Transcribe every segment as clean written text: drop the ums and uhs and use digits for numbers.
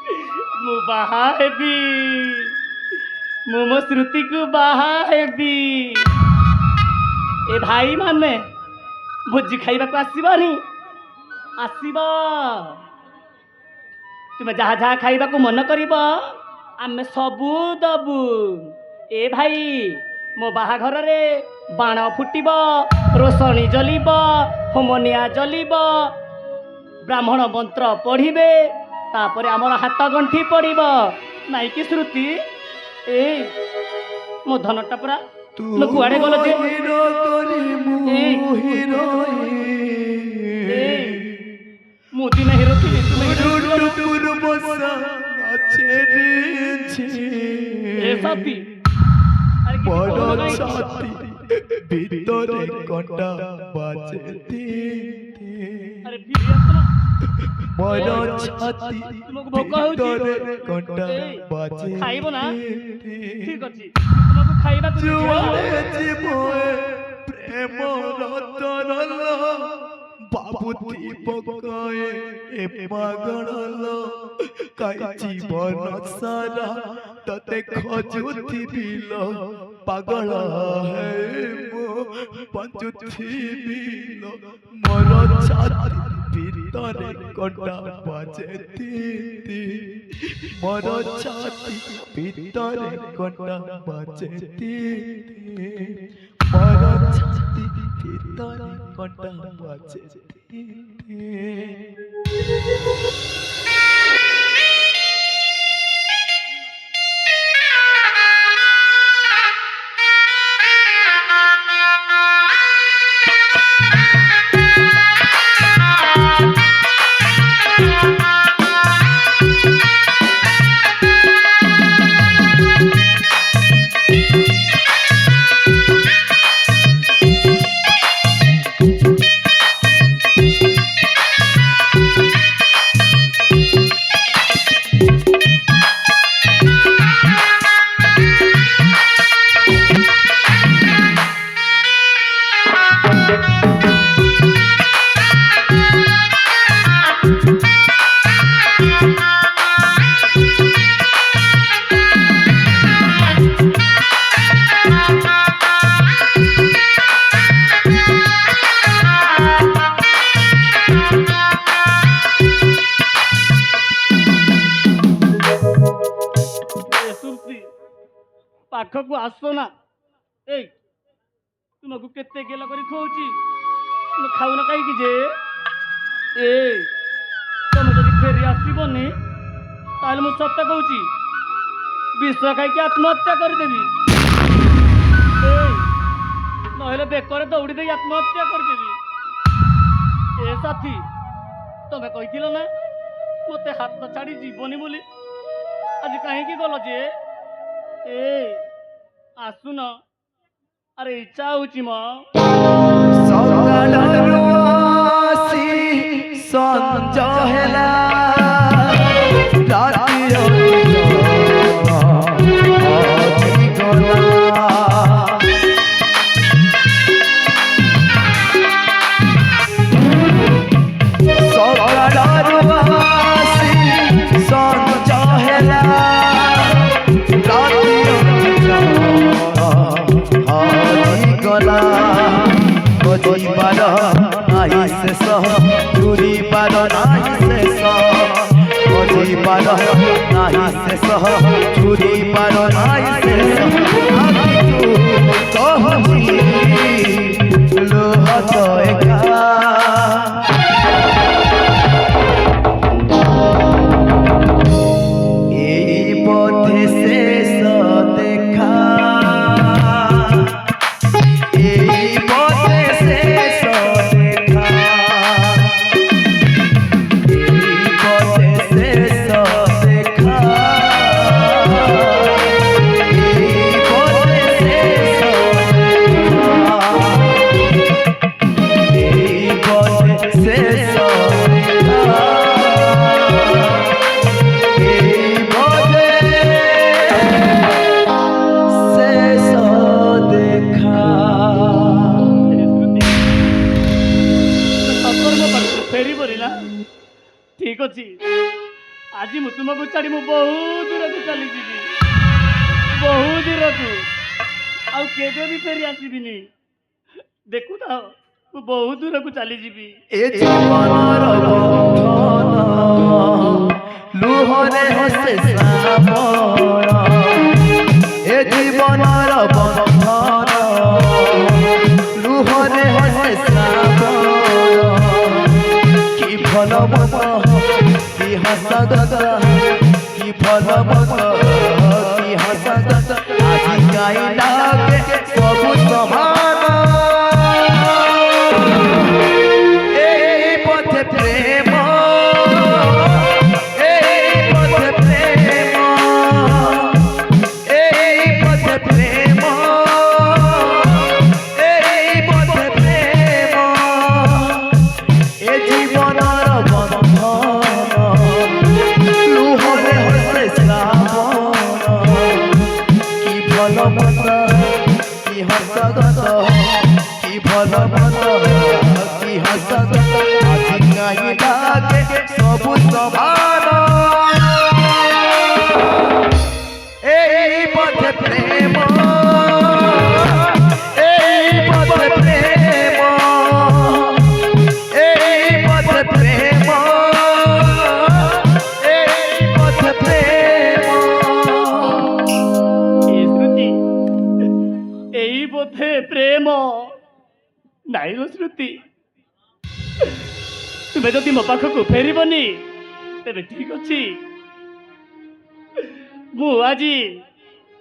मु बाहा हेबी मु मो श्रुति को बाहा हेबी ए भाई माने भोजी खाइबा को आसीबानी आसीब तुम जहाँ जहाँ खाइबा को मन करिब आमे सबू दबू ए भाई मो बाहाघर रे बाण फुटिब रोशनी जलिब होमनिया जलिब ब्राह्मण मंत्र पढ़िबे तापर आमर हाथ गंठी पड़ब नाई कि श्रुति ए मो धनटा परा कुआड़े गल मुदी ना हिरो थी ए साथी ভিতরে কটা বাজেতি अरे फिर आसना মর ছাতি तुमको भोक ভিতরে होची কটা বাজেতি खाइबो ना ठीक अछि तुमको खाइबा को জুড়ে জীবনে প্রেম রতনল বাবুতি পকায়ে এ পাগল কাই জীবন সারা ততে খজুতি বিল পাগল হে মো পঞ্চুতি বিল মর ছাতি ভিতরে কটা বাজেতি মর ছাতি ভিতরে কটা বাজেতি মর ছাতি ভিতরে কটা বাজেতি पाखक आसो ना ए तुमको केते गेला करी खोउची तुम खाऊ ना कहीं जे ए तुम जदि फेरी आसबनी ताले मु सत्य कहूची विष खाई आत्महत्या करदेवी ए नहले बेकर दौड़ी दे आत्महत्या करदेवी ए साथी तुम्हें कही ना मत हाथ छाड़ी जीवनी बोली आज कहीं गल जे ए आसुन अरे इच्छा होची म सकाळରୁ ଆସି ସଞ୍ଜ ହେଲା ରାତି ସକାଳରୁ ଆସି ସଞ୍ଜ ହେଲା बजीबार नाही शेष चुरीबार नाही शेष बजीबार नाही शेष चुरीबार नाही शेष कहूची लोह एका ଆଜି ମୁଁ ତୁମକୁ ଛାଡ଼ି ମୁଁ ବହୁତ ଦୂରକୁ ଚାଲିଯିବି, ବହୁତ ଦୂରକୁ, ଆଉ କେବେ ବି ଫେରି ଆସିବିନି। ଦେଖୁଥାଅ ମୁଁ ବହୁତ ଦୂରକୁ ଚାଲିଯିବି। ଏ ଜୀବନର ବନ୍ଧନ ଲୁହରେ ହସେ ଶ୍ରାବଣ, ଏ ଜୀବନର ବନ୍ଧନ ଲୁହରେ ହସେ ଶ୍ରାବଣ। କି ଭଲ ମନ କି ହସଗତ, କି ଭଲ ମନ କି ହସଗତ, ଆଜି କାଇଁ ଲାଗେ ସବୁ ସମାନ। এই পথে প্রেম, এই পথে প্রেম, এই পথে প্রেম, এই পথে প্রেম। এ জীবনর বন্ধন লুহরে হসে শ্রাবণ। কি ভাল মত কি হসগত, কি ভাল মত কি হসগত, আজ কাই লাগে সবু সমান। এই পথে প্রেম, এই পথে প্রেম, এই পথে প্রেম, এই পথে প্রেম। ଏ ଶ୍ରୁତି, ଏଇ ବୋଧେ ପ୍ରେମ। ନାଇଁ ଗୋ ଶ୍ରୁତି, ତୁମେ ଯଦି ମୋ ପାଖକୁ ଫେରିବନି ତେବେ ଠିକ ଅଛି, ମୁଁ ଆଜି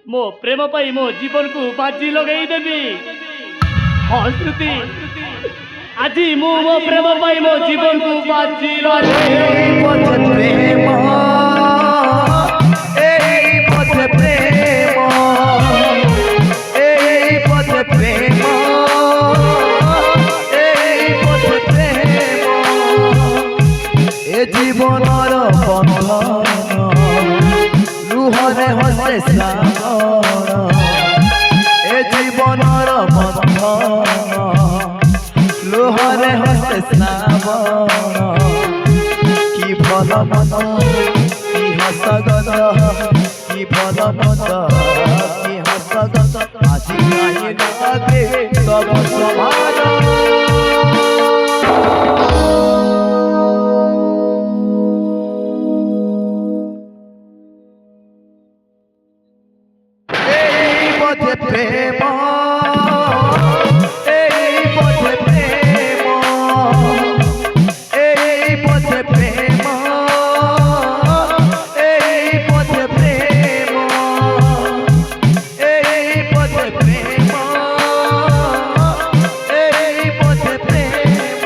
ମୋ ପ୍ରେମ ପାଇଁ ମୋ ଜୀବନକୁ ବାଜି ଲଗେଇଦେବି। ହଁ ଶ୍ରୁତି, ଆଜି ମୁଁ ମୋ ପ୍ରେମ ପାଇଁ ମୋ ଜୀବନକୁ ବାଜି ଲଗେଇଦେବି। এই পথে প্রেম, এই পথে প্রেম, এই পথে প্রেম, এই পথে প্রেম। এ জীবনর বন্ধন লুহরে হসে শ্রাবণ, এ জীবনর বন্ধন লুহরে হসে শ্রাবণ। কি ভাল মত কি হসগত, কি ভাল মত কি হসগত, আজি কাই লাগে সব সমান। এই পথে প্রেম, এই পথে প্রেম, এই পথে প্রেম, এই পথে প্রেম, এই পথে প্রেম, এই পথে প্রেম।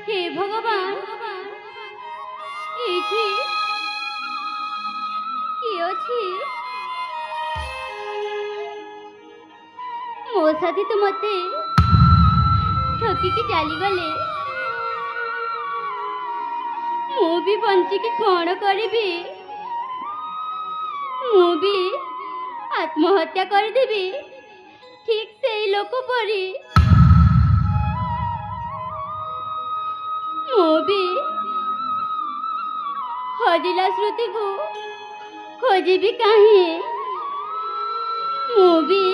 হে ভগবান, এইଠି କିଏ ଅଛି? ମୋ ସାଥୀ ତ ମତେ ଠକିକି ଚାଲିଗଲେ, ମୁଁ ବି ବଞ୍ଚିକି କ'ଣ କରିବି? ମୁଁ ବି ଆତ୍ମହତ୍ୟା କରିଦେବି ଠିକ୍ ସେଇ ଲୋକ ପରି। ମୁଁ ବି ହଜିଲା ଶ୍ରୁତିକୁ ଖୋଜିବି କାହିଁ? ମୁଁ ବି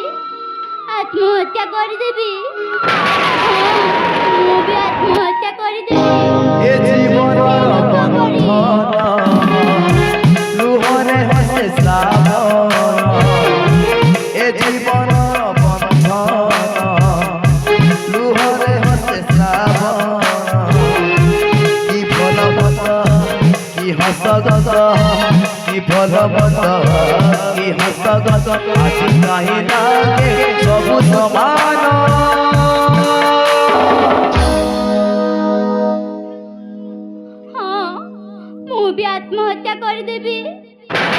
ଆତ୍ମହତ୍ୟା କରିଦେବି। ହଁ, ମୁଁ ବି ଆତ୍ମହତ୍ୟା କରିଦେବି। এ জীবনর বন্ধন লুহরে হসে শ্রাবণ, এ জীবনর বন্ধন লুহরে হসে শ্রাবণ। কি ভাল মত কি হসগত, কি ভাল মত কি হসগত, আজি কাই লাগে সবু সমান। ହଁ, ମୁଁ ବି ଆତ୍ମହତ୍ୟା କରିଦେବି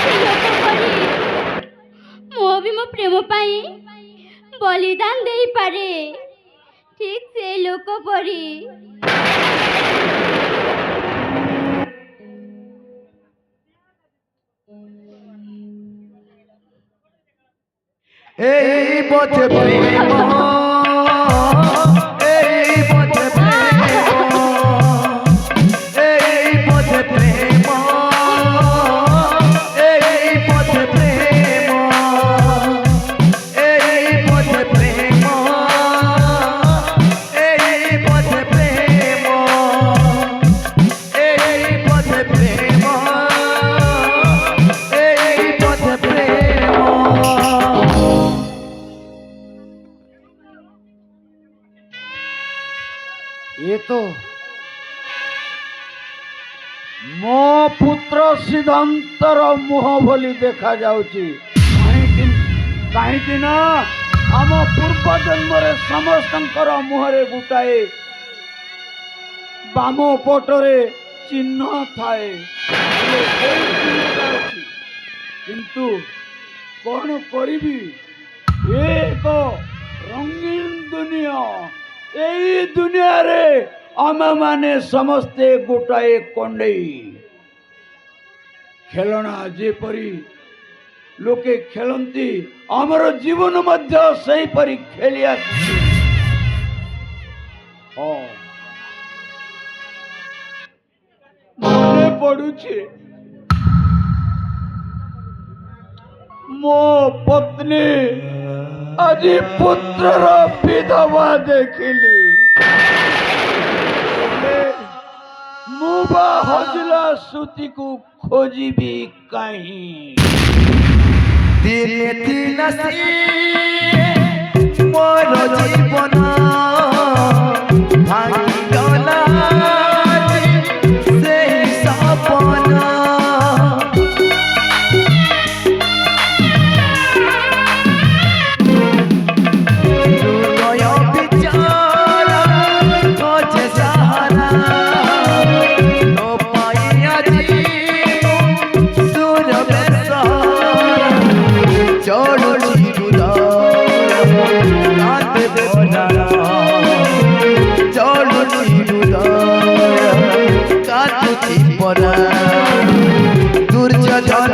ସେ ଲୋକ ପରି। ମୁଁ ବି ମୋ ପ୍ରେମ ପାଇଁ ବଳିଦାନ ଦେଇପାରେ ଠିକ୍ ସେ ଲୋକ ପରି। এই বোঝে প্রেম এই বোঝে প্রেম এই বোঝে প্রেম এই বোঝে প্রেম এই বোঝে প্রেম এই বোঝে প্রেম এই বোঝে প্রেম এই বোঝে প্রেম। ଏ ତ ମୋ ପୁତ୍ର ସିଦ୍ଧାନ୍ତର ମୁହଁ ଭଳି ଦେଖାଯାଉଛି। କାହିଁକି ନା ଆମ ପୂର୍ବ ଜନ୍ମରେ ସମସ୍ତଙ୍କର ମୁହଁରେ ଗୋଟାଏ ବାମ ପଟରେ ଚିହ୍ନ ଥାଏ। ହେଲେ ସେଇ ଚିହ୍ନଟା ଅଛି। କିନ୍ତୁ କ'ଣ କରିବି, ଏ ଏକ ରଙ୍ଗୀନ ଦୁନିଆ। এই দুনিয়ারে ଆମେମାନେ ସମସ୍ତେ ଗୋଟାଏ କଣ୍ଡେଇ। ଖେଳଣା ଯେପରି ଲୋକେ ଖେଳନ୍ତି, ଆମର ଜୀବନ ମଧ୍ୟ ସେହିପରି ଖେଳି ଆସିଛି। ମନେ ପଡୁଛି ମୋ ପତ୍ନୀ ଆଜି ପୁତ୍ରର ବିଧବା ଦେଖିଲି। ମୁଁ ବା ହଜିଲା ସୁତିକୁ ଖୋଜିବି କାହିଁ। দিনে দিন মোর জীবন ভাঙিগলা সেই সপন হৃদয় বিচার খোঁজে সাহারা তো পাই আজি সুর বেসারা চড়ুছি উদয় কাঁদে ভোলা চড়ুছি উদয় কাঁদুছি পরা দুর্যোধন